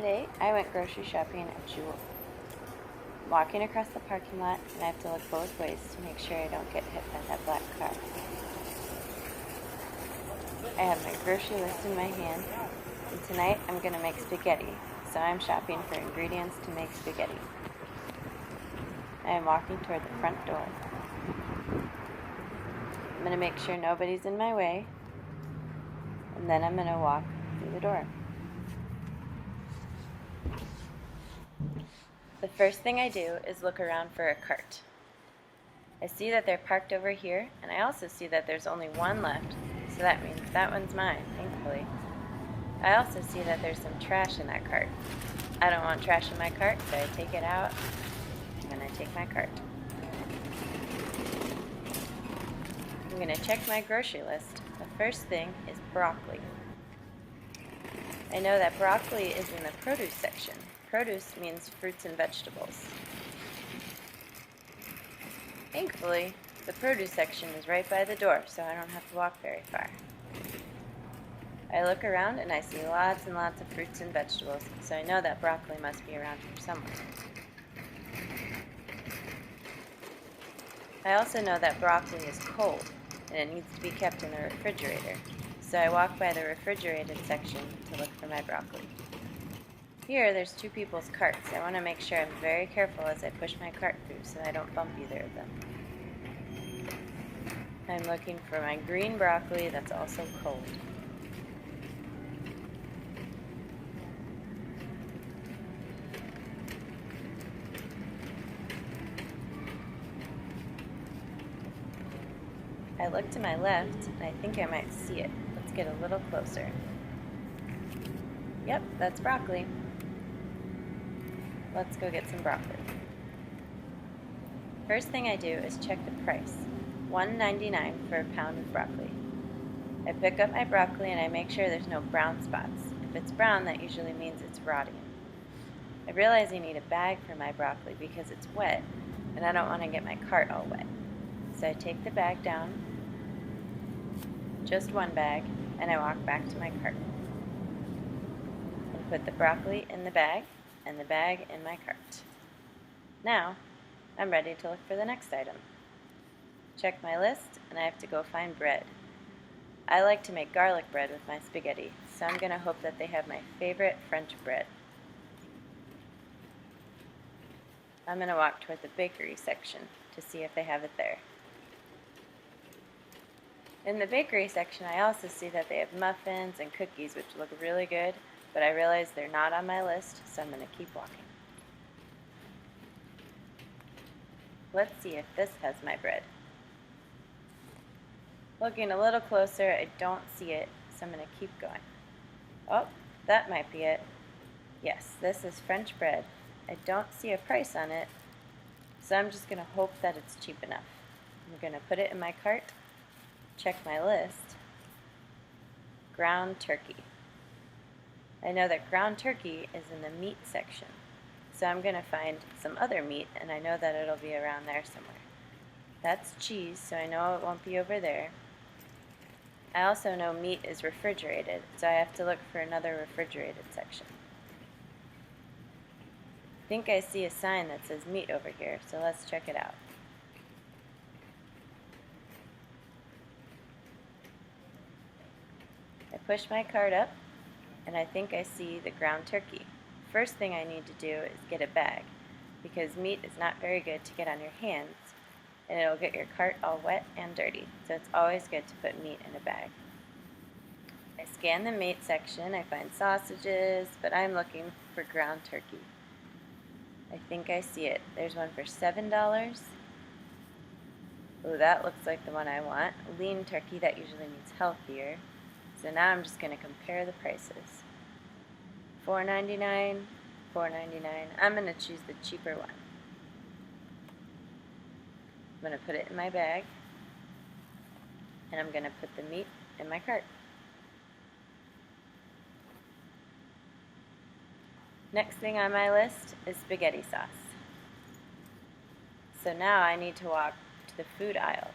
Today, I went grocery shopping at Jewel. I'm walking across the parking lot, and I have to look both ways to make sure I don't get hit by that black car. I have my grocery list in my hand, and tonight I'm going to make spaghetti, so I'm shopping for ingredients to make spaghetti. I am walking toward the front door. I'm going to make sure nobody's in my way, and then I'm going to walk through the door. The first thing I do is look around for a cart. I see that they're parked over here, and I also see that there's only one left, so that means that one's mine, thankfully. I also see that there's some trash in that cart. I don't want trash in my cart, so I take it out, and I take my cart. I'm going to check my grocery list. The first thing is broccoli. I know that broccoli is in the produce section. Produce means fruits and vegetables. Thankfully, the produce section is right by the door, so I don't have to walk very far. I look around and I see lots and lots of fruits and vegetables, so I know that broccoli must be around here somewhere. I also know that broccoli is cold and it needs to be kept in the refrigerator, so I walk by the refrigerated section to look for my broccoli. Here, there's two people's carts. I want to make sure I'm very careful as I push my cart through so I don't bump either of them. I'm looking for my green broccoli that's also cold. I look to my left, and I think I might see it. Let's get a little closer. Yep, that's broccoli. Let's go get some broccoli. First thing I do is check the price. $1.99 for a pound of broccoli. I pick up my broccoli and I make sure there's no brown spots. If it's brown, that usually means it's rotting. I realize I need a bag for my broccoli because it's wet, and I don't want to get my cart all wet. So I take the bag down, just one bag, and I walk back to my cart. And put the broccoli in the bag, and the bag in my cart. Now, I'm ready to look for the next item. Check my list, and I have to go find bread. I like to make garlic bread with my spaghetti, so I'm going to hope that they have my favorite French bread. I'm going to walk toward the bakery section to see if they have it there. In the bakery section, I also see that they have muffins and cookies, which look really good, but I realize they're not on my list, so I'm going to keep walking. Let's see if this has my bread. Looking a little closer, I don't see it, so I'm going to keep going. Oh, that might be it. Yes, this is French bread. I don't see a price on it, so I'm just going to hope that it's cheap enough. I'm going to put it in my cart, check my list. Ground turkey. I know that ground turkey is in the meat section, so I'm going to find some other meat, and I know that it'll be around there somewhere. That's cheese, so I know it won't be over there. I also know meat is refrigerated, so I have to look for another refrigerated section. I think I see a sign that says meat over here, so let's check it out. I push my cart up, and I think I see the ground turkey. First thing I need to do is get a bag, because meat is not very good to get on your hands, and it'll get your cart all wet and dirty, so it's always good to put meat in a bag. I scan the meat section, I find sausages, but I'm looking for ground turkey. I think I see it. There's one for $7. Oh, that looks like the one I want. Lean turkey, that usually means healthier. So now I'm just going to compare the prices. $4.99, $4.99. I'm going to choose the cheaper one. I'm going to put it in my bag, and I'm going to put the meat in my cart. Next thing on my list is spaghetti sauce. So now I need to walk to the food aisles.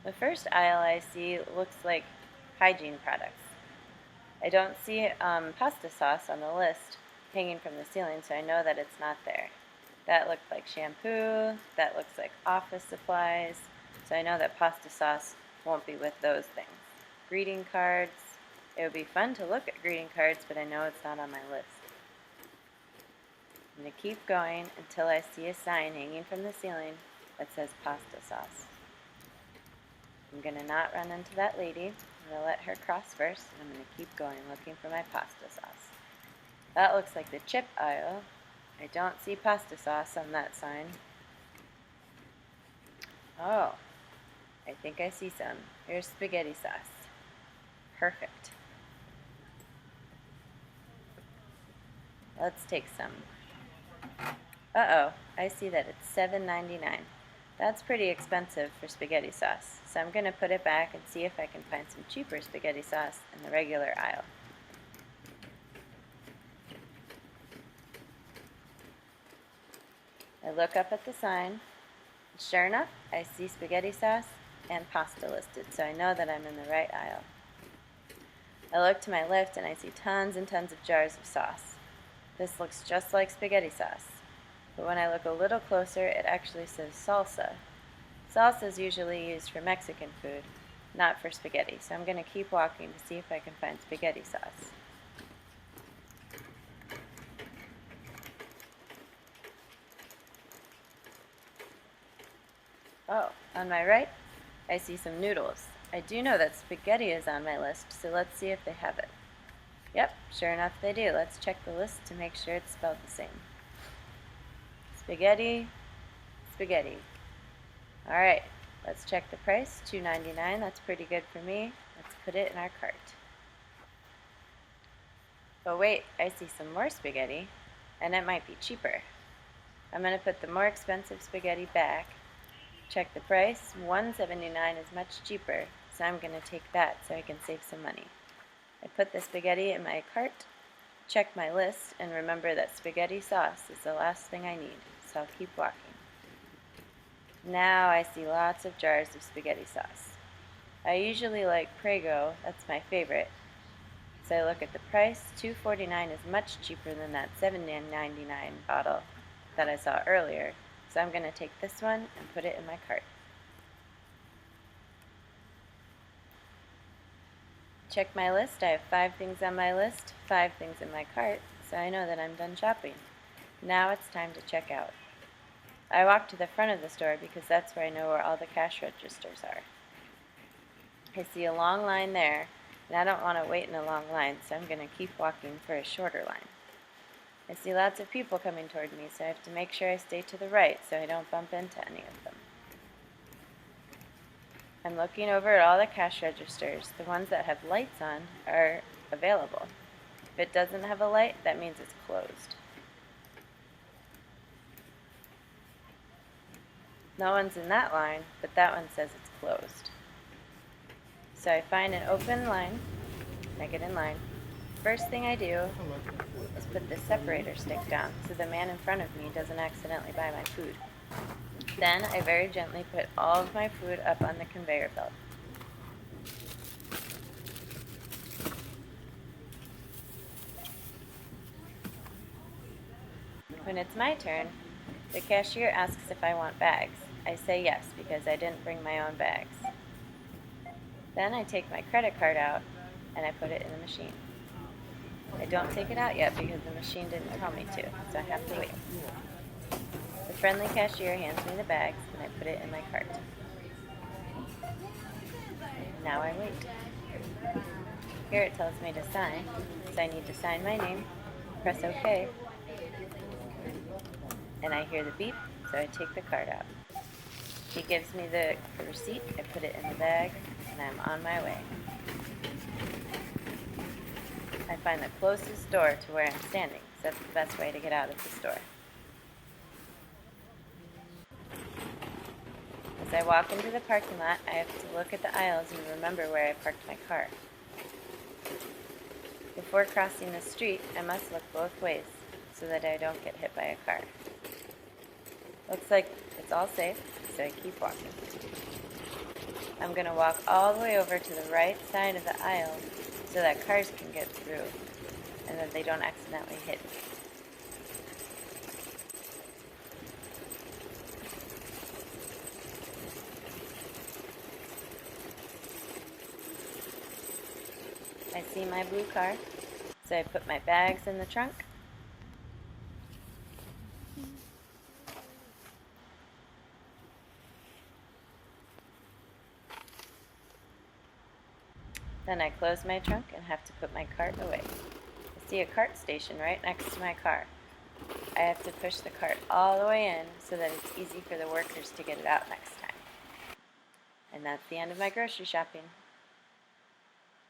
The first aisle I see looks like hygiene products. I don't see pasta sauce on the list, hanging from the ceiling, so I know that it's not there. That looked like shampoo. That looks like office supplies. So I know that pasta sauce won't be with those things. Greeting cards. It would be fun to look at greeting cards, but I know it's not on my list. I'm going to keep going until I see a sign hanging from the ceiling that says pasta sauce. I'm going to not run into that lady. I'm going to let her cross first, and I'm going to keep going looking for my pasta sauce. That looks like the chip aisle. I don't see pasta sauce on that sign. Oh, I think I see some. Here's spaghetti sauce. Perfect. Let's take some. Uh-oh, I see that it's $7.99. That's pretty expensive for spaghetti sauce, so I'm going to put it back and see if I can find some cheaper spaghetti sauce in the regular aisle. I look up at the sign. Sure enough, I see spaghetti sauce and pasta listed, so I know that I'm in the right aisle. I look to my left and I see tons and tons of jars of sauce. This looks just like spaghetti sauce, but when I look a little closer, it actually says salsa. Salsa is usually used for Mexican food, not for spaghetti, so I'm going to keep walking to see if I can find spaghetti sauce. Oh, on my right, I see some noodles. I do know that spaghetti is on my list, so let's see if they have it. Yep, sure enough they do. Let's check the list to make sure it's spelled the same. Spaghetti, spaghetti. Alright, let's check the price, $2.99. That's pretty good for me. Let's put it in our cart. But wait, I see some more spaghetti, and it might be cheaper. I'm going to put the more expensive spaghetti back. Check the price, $1.79 is much cheaper, so I'm going to take that so I can save some money. I put the spaghetti in my cart, check my list, and remember that spaghetti sauce is the last thing I need, so I'll keep walking. Now I see lots of jars of spaghetti sauce. I usually like Prego, that's my favorite. So I look at the price, $2.49 is much cheaper than that $7.99 bottle that I saw earlier. So I'm going to take this one and put it in my cart. Check my list. I have 5 things on my list, 5 things in my cart, so I know that I'm done shopping. Now it's time to check out. I walk to the front of the store because that's where I know where all the cash registers are. I see a long line there, and I don't want to wait in a long line, so I'm going to keep walking for a shorter line. I see lots of people coming toward me, so I have to make sure I stay to the right so I don't bump into any of them. I'm looking over at all the cash registers. The ones that have lights on are available. If it doesn't have a light, that means it's closed. No one's in that line, but that one says it's closed. So I find an open line, and I get in line. First thing I do is put the separator stick down so the man in front of me doesn't accidentally buy my food. Then I very gently put all of my food up on the conveyor belt. When it's my turn, the cashier asks if I want bags. I say yes because I didn't bring my own bags. Then I take my credit card out and I put it in the machine. I don't take it out yet because the machine didn't tell me to, so I have to wait. The friendly cashier hands me the bags and I put it in my cart. Now I wait. Here it tells me to sign, so I need to sign my name, press OK, and I hear the beep, so I take the card out. He gives me the receipt, I put it in the bag, and I'm on my way. I find the closest door to where I'm standing, so that's the best way to get out of the store. As I walk into the parking lot, I have to look at the aisles and remember where I parked my car. Before crossing the street, I must look both ways so that I don't get hit by a car. Looks like it's all safe, so I keep walking. I'm going to walk all the way over to the right side of the aisle so that cars can get through and that they don't accidentally hit me. see my blue car, so I put my bags in the trunk. Then I close my trunk and have to put my cart away. I see a cart station right next to my car. I have to push the cart all the way in so that it's easy for the workers to get it out next time. And that's the end of my grocery shopping.